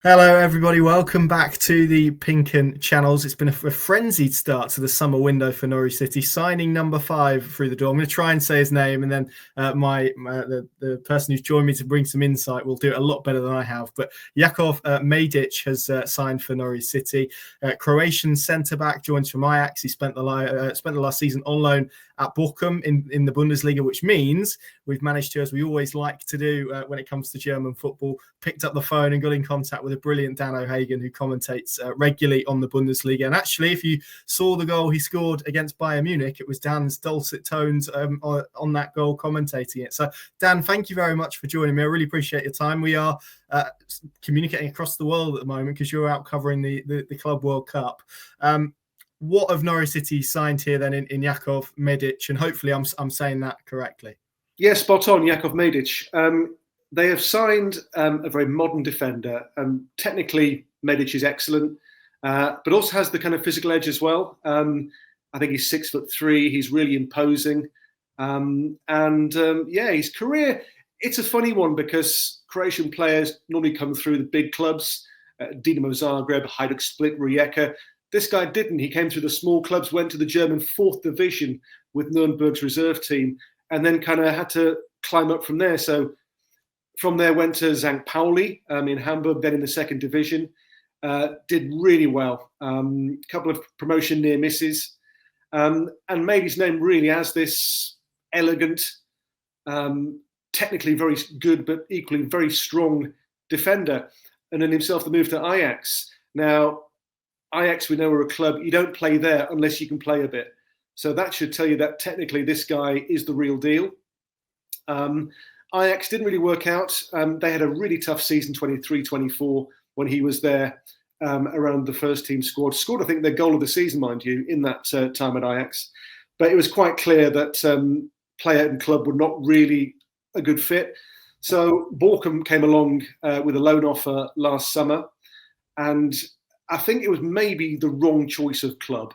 Hello, everybody. Welcome back to the Pink and Channels. It's been a frenzied start to the summer window for Norwich City. Signing number 5 through the door. I'm going to try and say his name, and then the person who's joined me to bring some insight will do it a lot better than I have. But Jakov Medic has signed for Norwich City. Croatian centre-back, joins from Ajax. He spent the last season on loan at Bochum in the Bundesliga, which means we've managed to, as we always like to do when it comes to German football, picked up the phone and got in contact with a brilliant Dan O'Hagan who commentates regularly on the Bundesliga. And actually, if you saw the goal he scored against Bayern Munich, it was Dan's dulcet tones on that goal commentating it. So, Dan, thank you very much for joining me. I really appreciate your time. We are communicating across the world at the moment because you're out covering the Club World Cup. What have Norwich City signed here then in Jakov Medic? And hopefully I'm saying that correctly. Yeah, spot on, Jakov Medic. They have signed a very modern defender. Technically, Medic is excellent, but also has the kind of physical edge as well. I think he's 6'3". He's really imposing. His career, it's a funny one because Croatian players normally come through the big clubs, Dinamo Zagreb, Hajduk Split, Rijeka. This guy didn't. He came through the small clubs, went to the German 4th division with Nürnberg's reserve team, and then kind of had to climb up from there. So from there went to St. Pauli in Hamburg, then in the 2nd division. Did really well. Couple of promotion near misses. And made his name really as this elegant, technically very good, but equally very strong defender. And then himself the move to Ajax. Now, Ajax, we know, are a club, you don't play there unless you can play a bit. So that should tell you that technically this guy is the real deal. Ajax didn't really work out. They had a really tough season, 23-24, when he was there around the first team squad. Scored, I think, their goal of the season, mind you, in that time at Ajax. But it was quite clear that player and club were not really a good fit. So Bochum came along with a loan offer last summer. And I think it was maybe the wrong choice of club,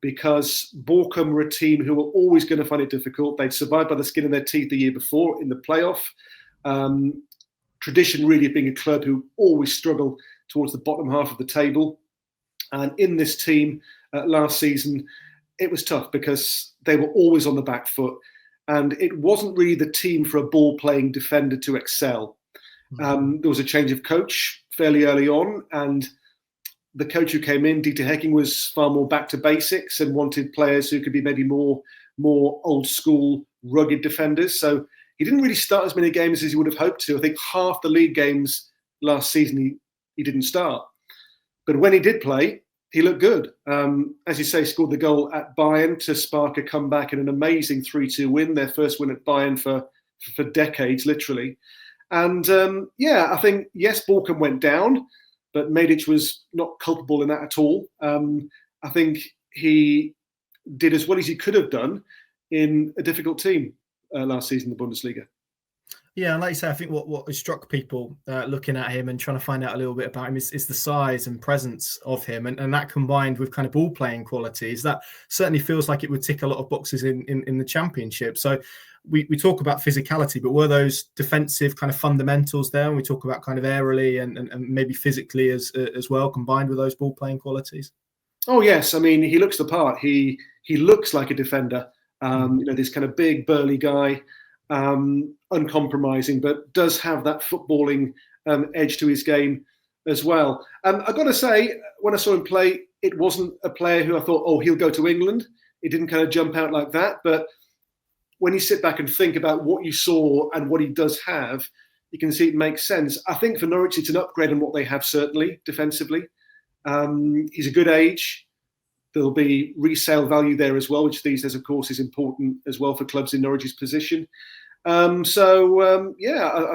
because Bochum were a team who were always going to find it difficult. They'd survived by the skin of their teeth the year before in the playoff. Tradition really of being a club who always struggle towards the bottom half of the table. And in this team last season, it was tough because they were always on the back foot. And it wasn't really the team for a ball-playing defender to excel. There was a change of coach fairly early on, and the coach who came in, Dieter Hecking, was far more back to basics and wanted players who could be maybe more old school, rugged defenders. So he didn't really start as many games as he would have hoped to. I think half the league games last season he didn't start. But when he did play, he looked good. As you say, scored the goal at Bayern to spark a comeback in an amazing 3-2 win, their first win at Bayern for decades, literally. And I think, yes, Bochum went down, but Medic was not culpable in that at all. I think he did as well as he could have done in a difficult team last season in the Bundesliga. Yeah, and like you say, I think what has struck people looking at him and trying to find out a little bit about him is the size and presence of him. And that combined with kind of ball-playing qualities, that certainly feels like it would tick a lot of boxes in the Championship. So we talk about physicality, but were those defensive kind of fundamentals there? And we talk about kind of aerially and maybe physically as well, combined with those ball-playing qualities? Oh, yes. I mean, he looks the part. He looks like a defender. This kind of big, burly guy. Uncompromising, but does have that footballing edge to his game as well. I've got to say, when I saw him play, it wasn't a player who I thought, oh, he'll go to England. It didn't kind of jump out like that. But when you sit back and think about what you saw and what he does have, you can see it makes sense. I think for Norwich, it's an upgrade on what they have, certainly, defensively. He's a good age. There'll be resale value there as well, which these days, of course, is important as well for clubs in Norwich's position. I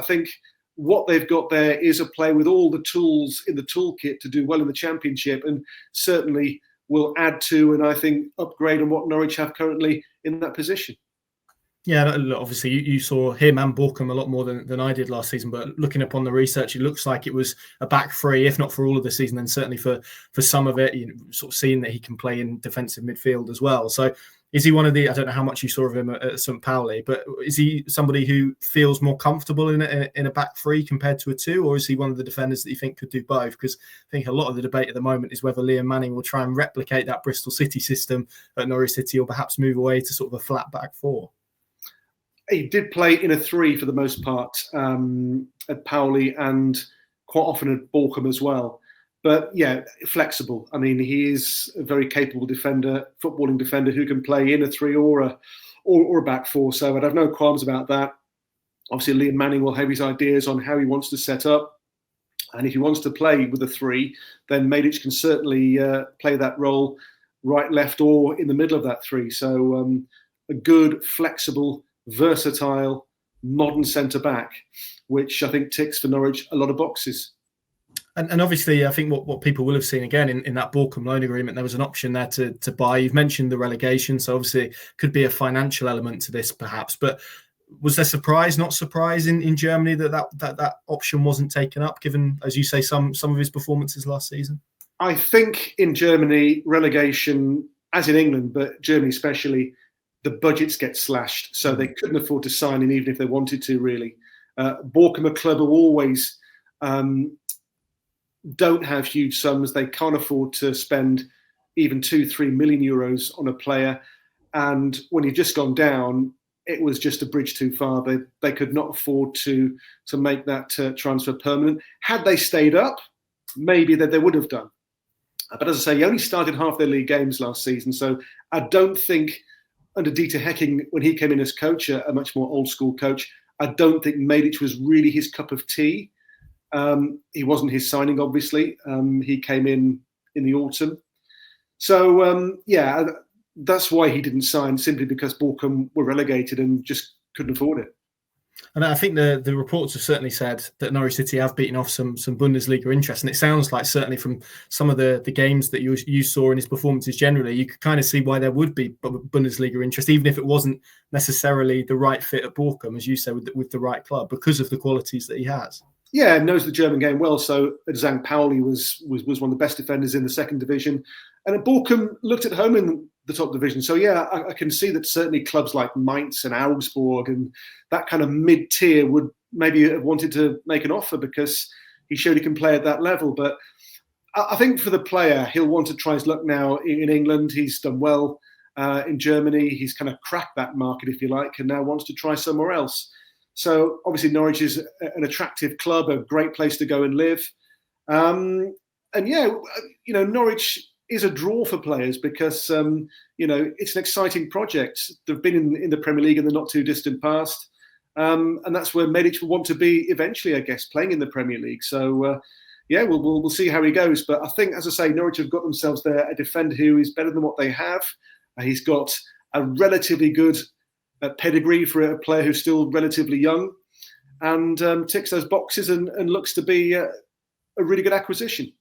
think what they've got there is a player with all the tools in the toolkit to do well in the Championship, and certainly will add to, and I think upgrade on what Norwich have currently in that position. Yeah, obviously you saw him and Bochum a lot more than I did last season, but looking upon the research, it looks like it was a back three, if not for all of the season, then certainly for some of it, sort of seeing that he can play in defensive midfield as well. So Is he one of the, I don't know how much you saw of him at St. Pauli, but is he somebody who feels more comfortable in a back three compared to a two, or is he one of the defenders that you think could do both? Because I think a lot of the debate at the moment is whether Liam Manning will try and replicate that Bristol City system at Norwich City, or perhaps move away to sort of a flat back four. He did play in a three for the most part at Pauli and quite often at Borkum as well. But yeah, flexible. I mean, he is a very capable defender, footballing defender who can play in a three or a back four. So I'd have no qualms about that. Obviously, Liam Manning will have his ideas on how he wants to set up. And if he wants to play with a three, then Medic can certainly play that role right, left, or in the middle of that three. So a good, flexible, versatile, modern centre-back, which I think ticks for Norwich a lot of boxes. And obviously, I think what people will have seen again in that Borkum loan agreement, there was an option there to buy. You've mentioned the relegation, so obviously it could be a financial element to this perhaps. But was there surprise, not surprise in Germany that option wasn't taken up, given, as you say, some of his performances last season? I think in Germany, relegation, as in England, but Germany especially, the budgets get slashed. So they couldn't afford to sign him even if they wanted to, really. Borkum, a club who always don't have huge sums. They can't afford to spend even 2-3 million euros on a player. And when he'd just gone down, it was just a bridge too far. They could not afford to make that transfer permanent. Had they stayed up, maybe that they would have done. But as I say, he only started half their league games last season. So I don't think under Dieter Hecking, when he came in as coach, a much more old school coach, I don't think Medic was really his cup of tea. He wasn't his signing, obviously. He came in the autumn. So, that's why he didn't sign, simply because Borkum were relegated and just couldn't afford it. And I think the reports have certainly said that Norwich City have beaten off some Bundesliga interest. And it sounds like, certainly from some of the games that you saw in his performances generally, you could kind of see why there would be Bundesliga interest, even if it wasn't necessarily the right fit at Borkum, as you say, with the right club, because of the qualities that he has. Yeah, knows the German game well. So at St. Pauli was one of the best defenders in the second division. And at Borkum looked at home in the top division. So yeah, I can see that certainly clubs like Mainz and Augsburg and that kind of mid-tier would maybe have wanted to make an offer because he showed he can play at that level. But I think for the player, he'll want to try his luck now in England. He's done well in Germany. He's kind of cracked that market, if you like, and now wants to try somewhere else. So obviously Norwich is an attractive club, a great place to go and live. Norwich is a draw for players because, it's an exciting project. They've been in the Premier League in the not too distant past. And that's where Medic will want to be eventually, I guess, playing in the Premier League. So, we'll see how he goes. But I think, as I say, Norwich have got themselves there a defender who is better than what they have. He's got a relatively good pedigree for a player who's still relatively young, and ticks those boxes and looks to be a really good acquisition.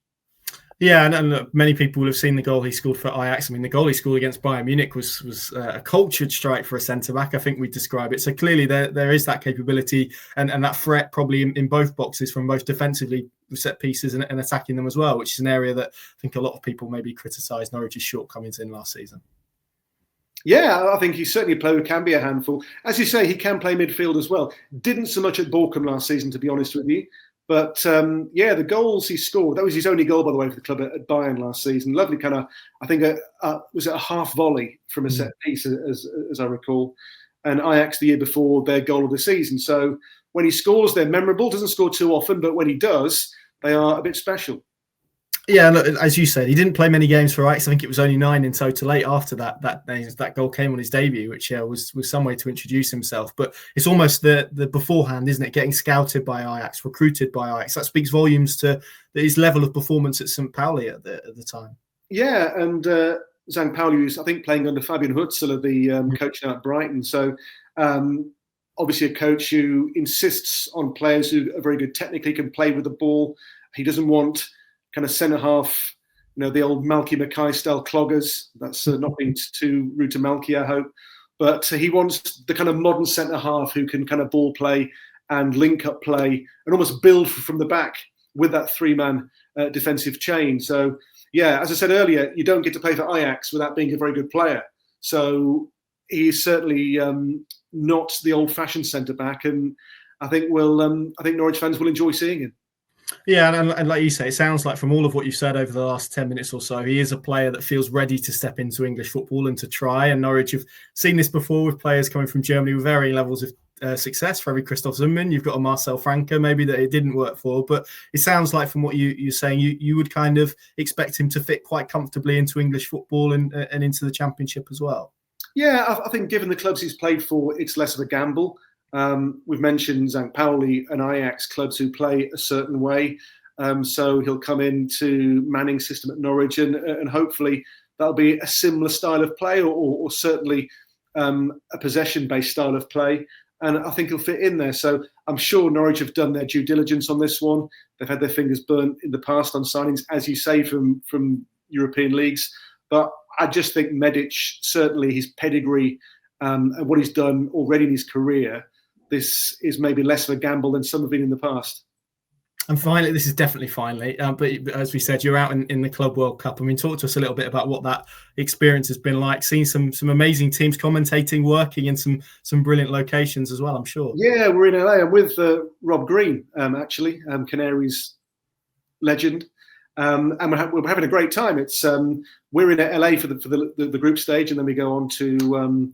Yeah, and look, many people will have seen the goal he scored for Ajax. I mean, the goal he scored against Bayern Munich was a cultured strike for a centre-back, I think we'd describe it. So clearly there is that capability and that threat probably in both boxes, from both defensively set pieces and attacking them as well, which is an area that I think a lot of people maybe criticised Norwich's shortcomings in last season. Yeah, I think he's certainly a player who can be a handful. As you say, he can play midfield as well. Didn't so much at Borkum last season, to be honest with you. But the goals he scored, that was his only goal, by the way, for the club at Bayern last season. Lovely kind of, I think, was it a half volley from a set piece, as I recall. And Ajax the year before, their goal of the season. So when he scores, they're memorable. Doesn't score too often, but when he does, they are a bit special. Yeah, look, as you said, he didn't play many games for Ajax. I think it was only 9 in total. 8 after that goal came on his debut, which was some way to introduce himself. But it's almost the beforehand, isn't it? Getting scouted by Ajax, recruited by Ajax. That speaks volumes to his level of performance at St. Pauli at the time. Yeah, and St. Pauli was, I think, playing under Fabian Hutzler, the coach now at Brighton. So obviously a coach who insists on players who are very good technically, can play with the ball. He doesn't want kind of centre half, the old Malky Mackay style cloggers. That's not being too rude to Malky, I hope. But he wants the kind of modern centre half who can kind of ball play and link up play and almost build from the back with that 3-man defensive chain. So, yeah, as I said earlier, you don't get to play for Ajax without being a very good player. So he's certainly not the old-fashioned centre-back, and I think Norwich fans will enjoy seeing him. Yeah, and like you say, it sounds like from all of what you've said over the last 10 minutes or so, he is a player that feels ready to step into English football and to try. And Norwich have seen this before with players coming from Germany with varying levels of success. For every Christoph Zimmermann, you've got a Marcel Franke, maybe that it didn't work for. But it sounds like from what you're saying, you would kind of expect him to fit quite comfortably into English football and into the Championship as well. Yeah, I think given the clubs he's played for, it's less of a gamble. We've mentioned St. Pauli and Ajax, clubs who play a certain way. So he'll come into Manning's system at Norwich, and hopefully that'll be a similar style of play, or certainly a possession-based style of play. And I think he'll fit in there. So I'm sure Norwich have done their due diligence on this one. They've had their fingers burnt in the past on signings, as you say, from European leagues. But I just think Medic, certainly his pedigree and what he's done already in his career, this is maybe less of a gamble than some have been in the past. And finally, this is definitely finally, but as we said, you're out in the Club World Cup. I mean, talk to us a little bit about what that experience has been like, seeing some amazing teams commentating, working in some brilliant locations as well, I'm sure. Yeah, we're in LA. I'm with Rob Green, actually, Canaries legend. And we're having a great time. It's we're in LA for the group stage, and then we go on to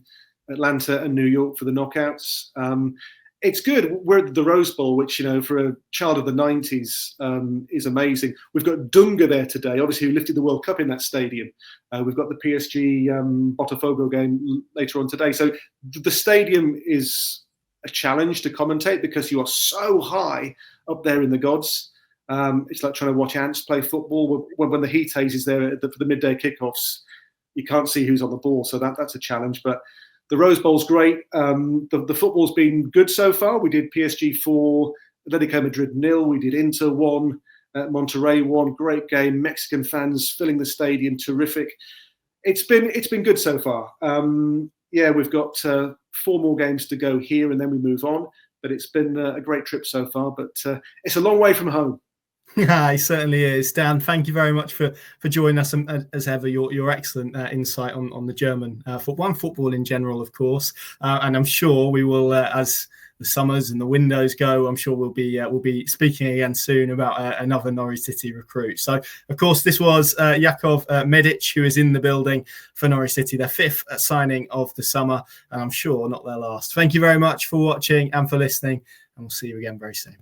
Atlanta and New York for the knockouts. It's good. We're at the Rose Bowl, which, for a child of the 90s is amazing. We've got Dunga there today, obviously, who lifted the World Cup in that stadium. We've got the PSG Botafogo game later on today. So the stadium is a challenge to commentate because you are so high up there in the gods. It's like trying to watch ants play football. When the heat haze is there for the midday kickoffs, you can't see who's on the ball. So that's a challenge. But the Rose Bowl's great. The football's been good so far. We did PSG 4, Atletico Madrid 0. We did Inter 1, Monterrey 1. Great game. Mexican fans filling the stadium. Terrific. It's been good so far. We've got 4 more games to go here, and then we move on. But it's been a great trip so far. But it's a long way from home. Yeah, it certainly is. Dan, thank you very much for joining us, as ever. Your excellent insight on the German football in general, of course. And I'm sure we will, as the summers and the windows go, I'm sure we'll be speaking again soon about another Norwich City recruit. So, of course, this was Jakov Medic, who is in the building for Norwich City, their 5th signing of the summer, and I'm sure not their last. Thank you very much for watching and for listening, and we'll see you again very soon.